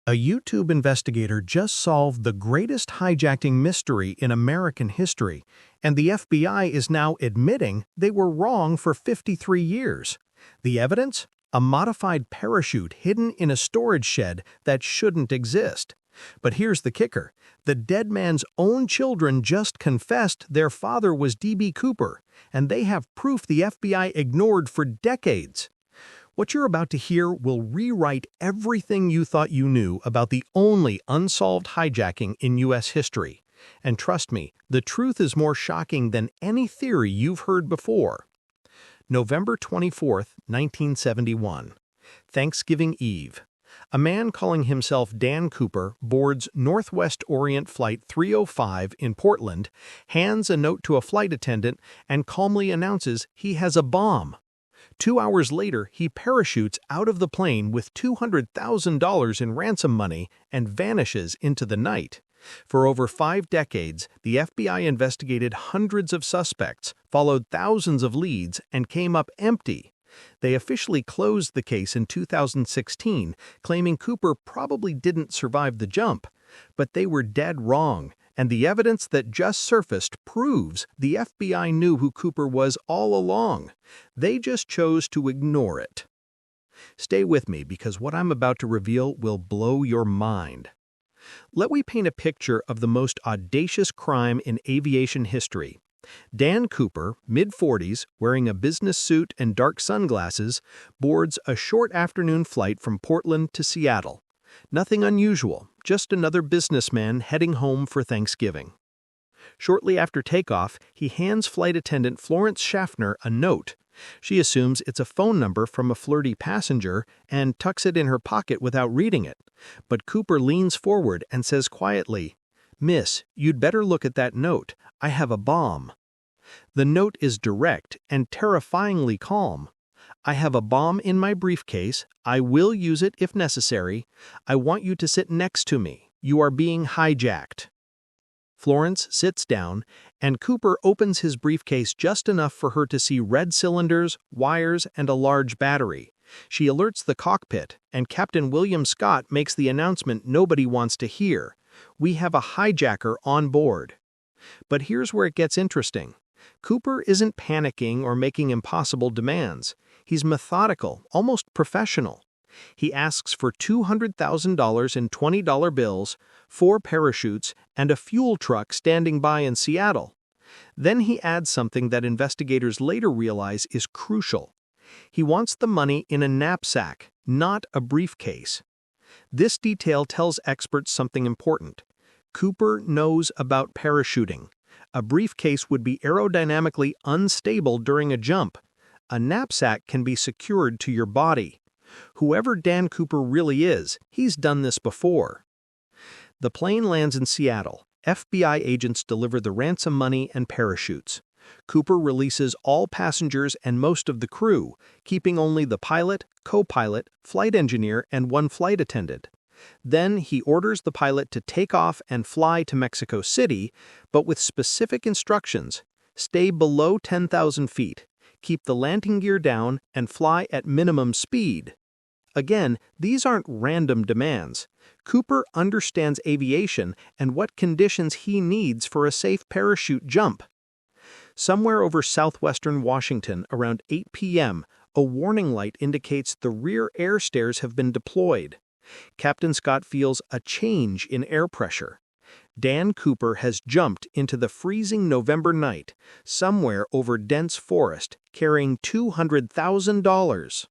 A YouTube investigator just solved the greatest hijacking mystery in American history, and the FBI is now admitting they were wrong for 53 years. The evidence? A modified parachute hidden in a storage shed that shouldn't exist. But here's the kicker. The dead man's own children just confessed their father was D.B. Cooper, and they have proof the FBI ignored for decades. What you're about to hear will rewrite everything you thought you knew about the only unsolved hijacking in U.S. history. And trust me, the truth is more shocking than any theory you've heard before. November 24, 1971. Thanksgiving Eve. A man calling himself Dan Cooper boards Northwest Orient Flight 305 in Portland, hands a note to a flight attendant, and calmly announces he has a bomb. 2 hours later, he parachutes out of the plane with $200,000 in ransom money and vanishes into the night. For over 5 decades, the FBI investigated hundreds of suspects, followed thousands of leads, and came up empty. They officially closed the case in 2016, claiming Cooper probably didn't survive the jump. But they were dead wrong, and the evidence that just surfaced proves the FBI knew who Cooper was all along. They just chose to ignore it. Stay with me because what I'm about to reveal will blow your mind. Let me paint a picture of the most audacious crime in aviation history. Dan Cooper, mid-40s, wearing a business suit and dark sunglasses, boards a short afternoon flight from Portland to Seattle. Nothing unusual, just another businessman heading home for Thanksgiving. Shortly after takeoff, he hands flight attendant Florence Schaffner a note. She assumes it's a phone number from a flirty passenger and tucks it in her pocket without reading it. But Cooper leans forward and says quietly, "Miss, you'd better look at that note. I have a bomb." The note is direct and terrifyingly calm. "I have a bomb in my briefcase. I will use it if necessary. I want you to sit next to me. You are being hijacked." Florence sits down, and Cooper opens his briefcase just enough for her to see red cylinders, wires, and a large battery. She alerts the cockpit, and Captain William Scott makes the announcement nobody wants to hear. "We have a hijacker on board." But here's where it gets interesting. Cooper isn't panicking or making impossible demands. He's methodical, almost professional. He asks for $200,000 in $20 bills, 4 parachutes, and a fuel truck standing by in Seattle. Then he adds something that investigators later realize is crucial. He wants the money in a knapsack, not a briefcase. This detail tells experts something important. Cooper knows about parachuting. A briefcase would be aerodynamically unstable during a jump. A knapsack can be secured to your body. Whoever Dan Cooper really is, he's done this before. The plane lands in Seattle. FBI agents deliver the ransom money and parachutes. Cooper releases all passengers and most of the crew, keeping only the pilot, co-pilot, flight engineer, and 1 flight attendant. Then he orders the pilot to take off and fly to Mexico City, but with specific instructions. Stay below 10,000 feet, keep the landing gear down, and fly at minimum speed. Again, these aren't random demands. Cooper understands aviation and what conditions he needs for a safe parachute jump. Somewhere over southwestern Washington, around 8 p.m., a warning light indicates the rear air stairs have been deployed. Captain Scott feels a change in air pressure. Dan Cooper has jumped into the freezing November night, somewhere over dense forest, carrying $200,000.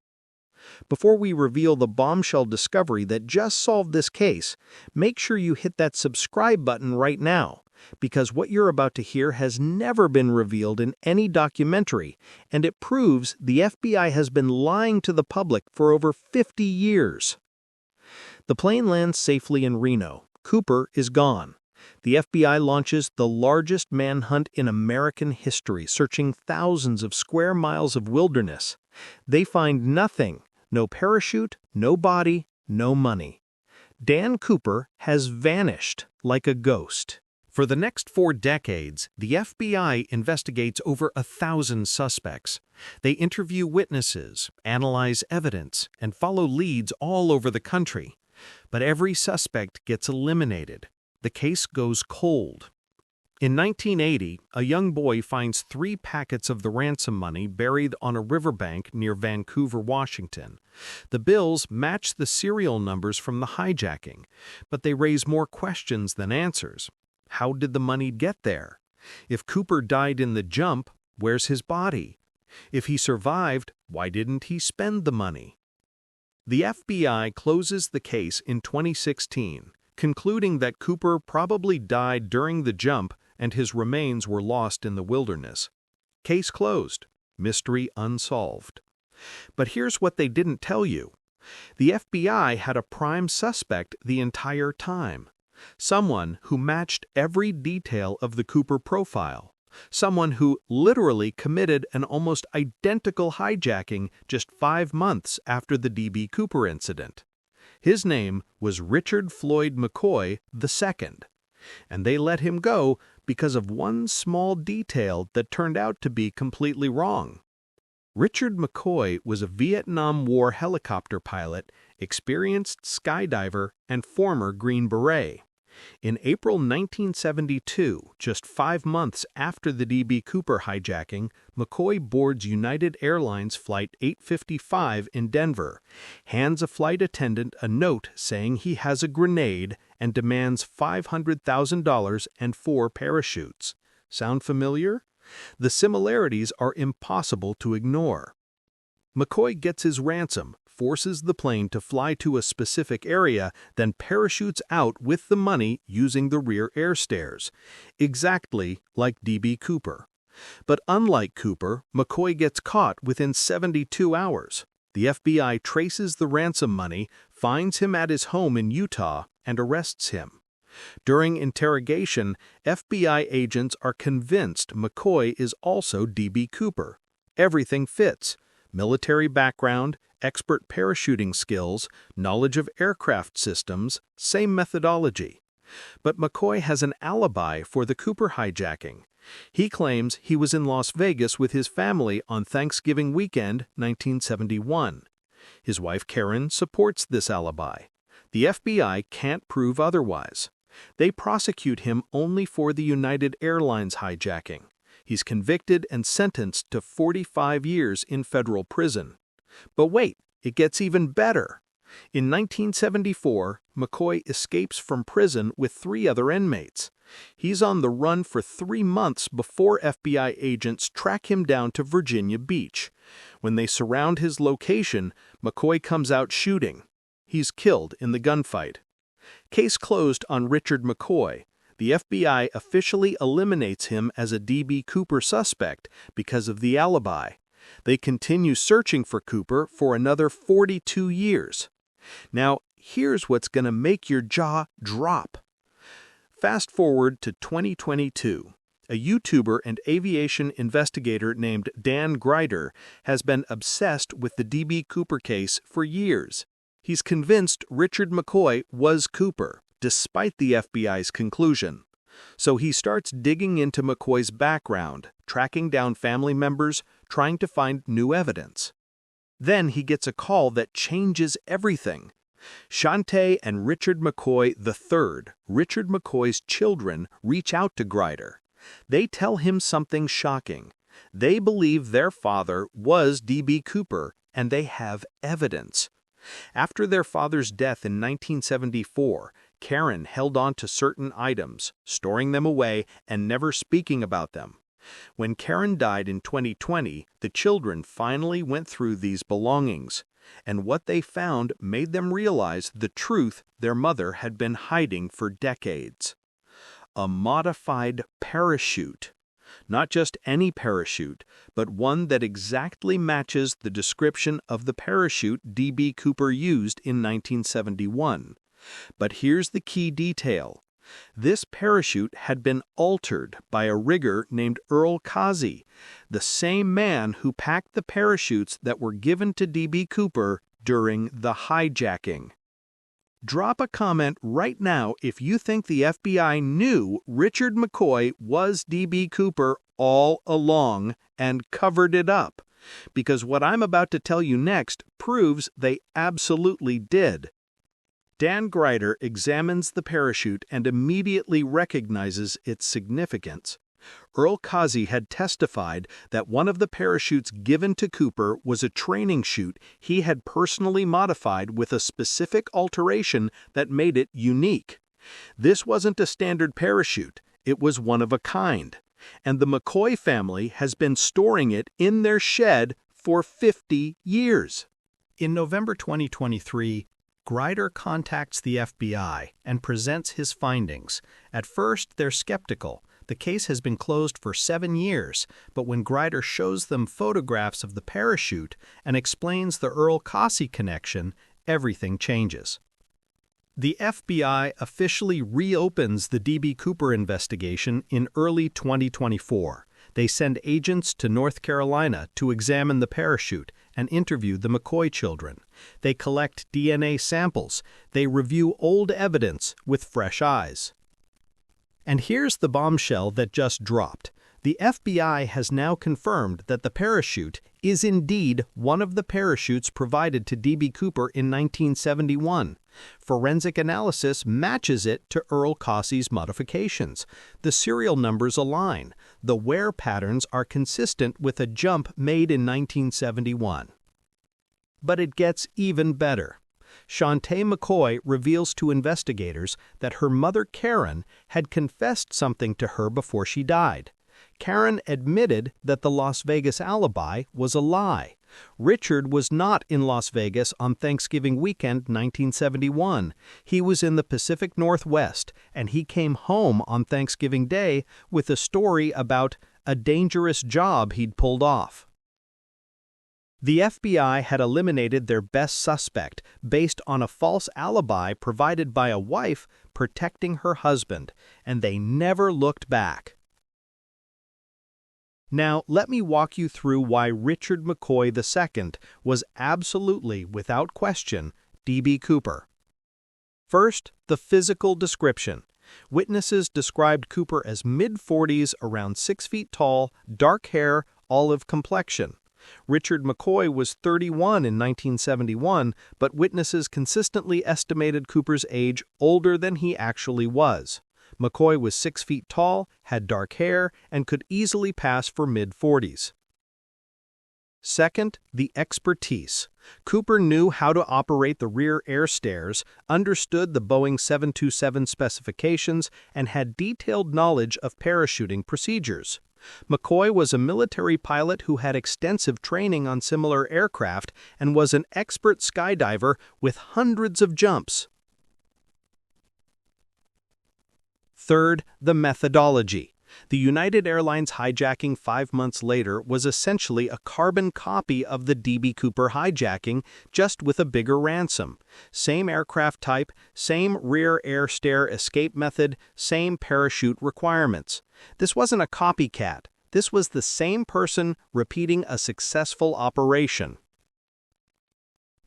Before we reveal the bombshell discovery that just solved this case, make sure you hit that subscribe button right now, because what you're about to hear has never been revealed in any documentary, and it proves the FBI has been lying to the public for over 50 years. The plane lands safely in Reno. Cooper is gone. The FBI launches the largest manhunt in American history, searching thousands of square miles of wilderness. They find nothing. No parachute, no body, no money. Dan Cooper has vanished like a ghost. For the next 4 decades, the FBI investigates over 1,000 suspects. They interview witnesses, analyze evidence, and follow leads all over the country. But every suspect gets eliminated. The case goes cold. In 1980, a young boy finds 3 packets of the ransom money buried on a riverbank near Vancouver, Washington. The bills match the serial numbers from the hijacking, but they raise more questions than answers. How did the money get there? If Cooper died in the jump, where's his body? If he survived, why didn't he spend the money? The FBI closes the case in 2016, concluding that Cooper probably died during the jump and his remains were lost in the wilderness. Case closed. Mystery unsolved. But here's what they didn't tell you. The FBI had a prime suspect the entire time. Someone who matched every detail of the Cooper profile. Someone who literally committed an almost identical hijacking just 5 months after the D.B. Cooper incident. His name was Richard Floyd McCoy II, and they let him go because of one small detail that turned out to be completely wrong. Richard McCoy was a Vietnam War helicopter pilot, experienced skydiver, and former Green Beret. In April 1972, just 5 months after the D.B. Cooper hijacking, McCoy boards United Airlines Flight 855 in Denver, hands a flight attendant a note saying he has a grenade, and demands $500,000 and 4 parachutes. Sound familiar? The similarities are impossible to ignore. McCoy gets his ransom, forces the plane to fly to a specific area, then parachutes out with the money using the rear air stairs, exactly like D.B. Cooper. But unlike Cooper, McCoy gets caught within 72 hours. The FBI traces the ransom money, finds him at his home in Utah, and arrests him. During interrogation, FBI agents are convinced McCoy is also D.B. Cooper. Everything fits: military background, expert parachuting skills, knowledge of aircraft systems, same methodology. But McCoy has an alibi for the Cooper hijacking. He claims he was in Las Vegas with his family on Thanksgiving weekend, 1971. His wife Karen supports this alibi. The FBI can't prove otherwise. They prosecute him only for the United Airlines hijacking. He's convicted and sentenced to 45 years in federal prison. But wait, it gets even better. In 1974, McCoy escapes from prison with 3 other inmates. He's on the run for 3 months before FBI agents track him down to Virginia Beach. When they surround his location, McCoy comes out shooting. He's killed in the gunfight. Case closed on Richard McCoy. The FBI officially eliminates him as a D.B. Cooper suspect because of the alibi. They continue searching for Cooper for another 42 years. Now, here's what's going to make your jaw drop. Fast forward to 2022. A YouTuber and aviation investigator named Dan Gryder has been obsessed with the D.B. Cooper case for years. He's convinced Richard McCoy was Cooper, despite the FBI's conclusion. So he starts digging into McCoy's background, tracking down family members, trying to find new evidence. Then he gets a call that changes everything. Shantae and Richard McCoy III, Richard McCoy's children, reach out to Gryder. They tell him something shocking. They believe their father was D.B. Cooper, and they have evidence. After their father's death in 1974, Karen held on to certain items, storing them away and never speaking about them. When Karen died in 2020, the children finally went through these belongings, and what they found made them realize the truth their mother had been hiding for decades. A modified parachute. Not just any parachute, but one that exactly matches the description of the parachute D.B. Cooper used in 1971. But here's the key detail. This parachute had been altered by a rigger named Earl Kazi, the same man who packed the parachutes that were given to D.B. Cooper during the hijacking. Drop a comment right now if you think the FBI knew Richard McCoy was D.B. Cooper all along and covered it up, because what I'm about to tell you next proves they absolutely did. Dan Gryder examines the parachute and immediately recognizes its significance. Earl Causey had testified that one of the parachutes given to Cooper was a training chute he had personally modified with a specific alteration that made it unique. This wasn't a standard parachute, it was one of a kind, and the McCoy family has been storing it in their shed for 50 years. In November 2023, Gryder contacts the FBI and presents his findings. At first, they're skeptical. The case has been closed for 7 years, but when Gryder shows them photographs of the parachute and explains the Earl Causey connection, everything changes. The FBI officially reopens the D.B. Cooper investigation in early 2024. They send agents to North Carolina to examine the parachute and interview the McCoy children. They collect DNA samples. They review old evidence with fresh eyes. And here's the bombshell that just dropped. The FBI has now confirmed that the parachute is indeed one of the parachutes provided to D.B. Cooper in 1971. Forensic analysis matches it to Earl Causey's modifications. The serial numbers align. The wear patterns are consistent with a jump made in 1971. But it gets even better. Shantae McCoy reveals to investigators that her mother Karen had confessed something to her before she died. Karen admitted that the Las Vegas alibi was a lie. Richard was not in Las Vegas on Thanksgiving weekend 1971. He was in the Pacific Northwest, and he came home on Thanksgiving Day with a story about a dangerous job he'd pulled off. The FBI had eliminated their best suspect based on a false alibi provided by a wife protecting her husband, and they never looked back. Now, let me walk you through why Richard McCoy II was absolutely, without question, D.B. Cooper. First, the physical description. Witnesses described Cooper as mid-40s, around 6 feet tall, dark hair, olive complexion. Richard McCoy was 31 in 1971, but witnesses consistently estimated Cooper's age older than he actually was. McCoy was 6 feet tall, had dark hair, and could easily pass for mid-40s. Second, the expertise. Cooper knew how to operate the rear air stairs, understood the Boeing 727 specifications, and had detailed knowledge of parachuting procedures. McCoy was a military pilot who had extensive training on similar aircraft and was an expert skydiver with hundreds of jumps. Third, the methodology. The United Airlines hijacking 5 months later was essentially a carbon copy of the D.B. Cooper hijacking, just with a bigger ransom. Same aircraft type, same rear air stair escape method, same parachute requirements. This wasn't a copycat. This was the same person repeating a successful operation.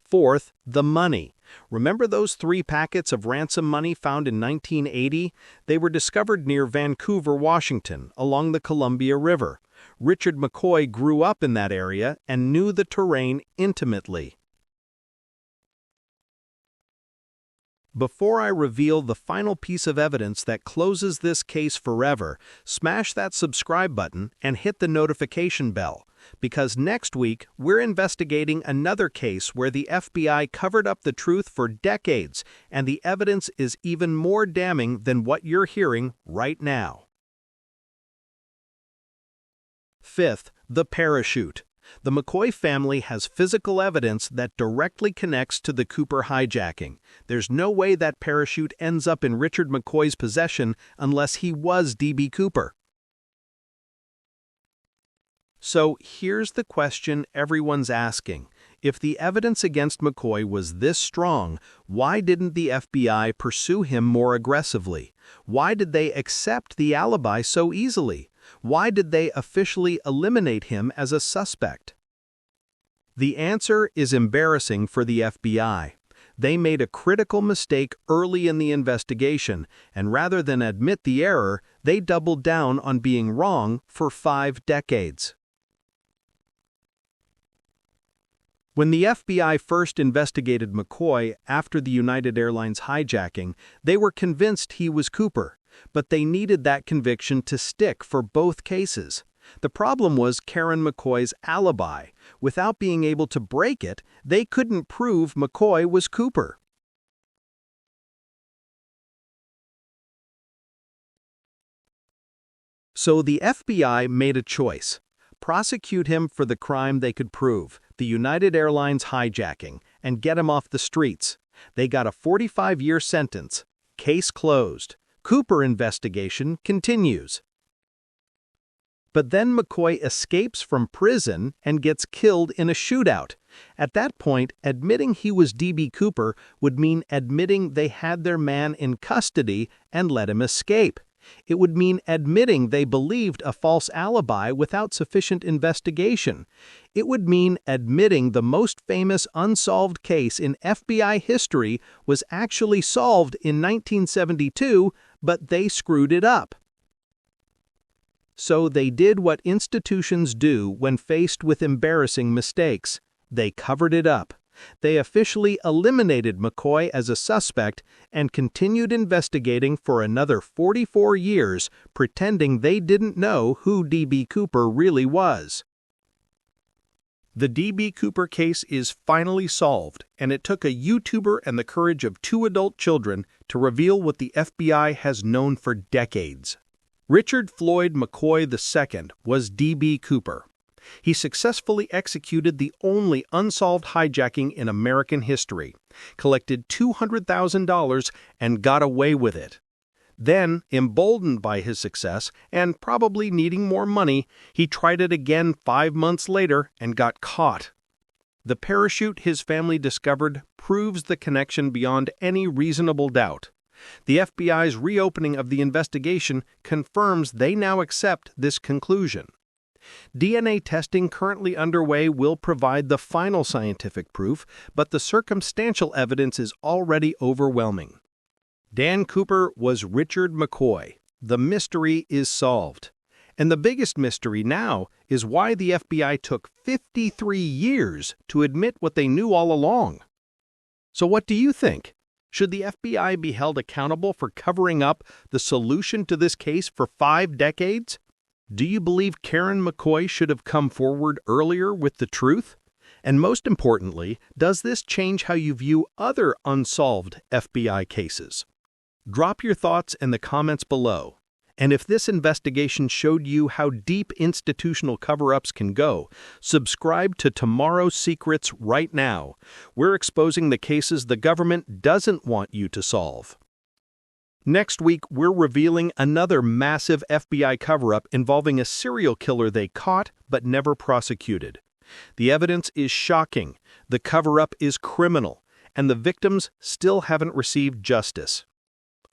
Fourth, the money. Remember those 3 packets of ransom money found in 1980? They were discovered near Vancouver, Washington, along the Columbia River. Richard McCoy grew up in that area and knew the terrain intimately. Before I reveal the final piece of evidence that closes this case forever, smash that subscribe button and hit the notification bell, because next week we're investigating another case where the FBI covered up the truth for decades, and the evidence is even more damning than what you're hearing right now. Fifth, the parachute. The McCoy family has physical evidence that directly connects to the Cooper hijacking. There's no way that parachute ends up in Richard McCoy's possession unless he was D.B. Cooper. So here's the question everyone's asking. If the evidence against McCoy was this strong, why didn't the FBI pursue him more aggressively? Why did they accept the alibi so easily? Why did they officially eliminate him as a suspect? The answer is embarrassing for the FBI. They made a critical mistake early in the investigation, and rather than admit the error, they doubled down on being wrong for 5 decades. When the FBI first investigated McCoy after the United Airlines hijacking, they were convinced he was Cooper, but they needed that conviction to stick for both cases. The problem was Karen McCoy's alibi. Without being able to break it, they couldn't prove McCoy was Cooper. So the FBI made a choice: prosecute him for the crime they could prove, the United Airlines hijacking, and get him off the streets. They got a 45-year sentence. Case closed. Cooper investigation continues. But then McCoy escapes from prison and gets killed in a shootout. At that point, admitting he was D.B. Cooper would mean admitting they had their man in custody and let him escape. It would mean admitting they believed a false alibi without sufficient investigation. It would mean admitting the most famous unsolved case in FBI history was actually solved in 1972, but they screwed it up. So they did what institutions do when faced with embarrassing mistakes. They covered it up. They officially eliminated McCoy as a suspect and continued investigating for another 44 years, pretending they didn't know who D.B. Cooper really was. The D.B. Cooper case is finally solved, and it took a YouTuber and the courage of 2 adult children to reveal what the FBI has known for decades. Richard Floyd McCoy II was D.B. Cooper. He successfully executed the only unsolved hijacking in American history, collected $200,000, and got away with it. Then, emboldened by his success and probably needing more money, he tried it again 5 months later and got caught. The parachute his family discovered proves the connection beyond any reasonable doubt. The FBI's reopening of the investigation confirms they now accept this conclusion. DNA testing currently underway will provide the final scientific proof, but the circumstantial evidence is already overwhelming. Dan Cooper was Richard McCoy. The mystery is solved. And the biggest mystery now is why the FBI took 53 years to admit what they knew all along. So what do you think? Should the FBI be held accountable for covering up the solution to this case for 5 decades? Do you believe Karen McCoy should have come forward earlier with the truth? And most importantly, does this change how you view other unsolved FBI cases? Drop your thoughts in the comments below. And if this investigation showed you how deep institutional cover-ups can go, subscribe to Tomorrow's Secrets right now. We're exposing the cases the government doesn't want you to solve. Next week, we're revealing another massive FBI cover-up involving a serial killer they caught but never prosecuted. The evidence is shocking, the cover-up is criminal, and the victims still haven't received justice.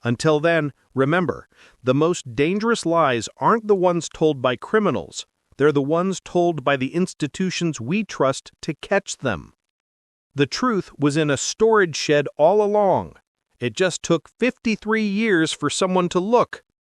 Until then, remember, the most dangerous lies aren't the ones told by criminals. They're the ones told by the institutions we trust to catch them. The truth was in a storage shed all along. It just took 53 years for someone to look.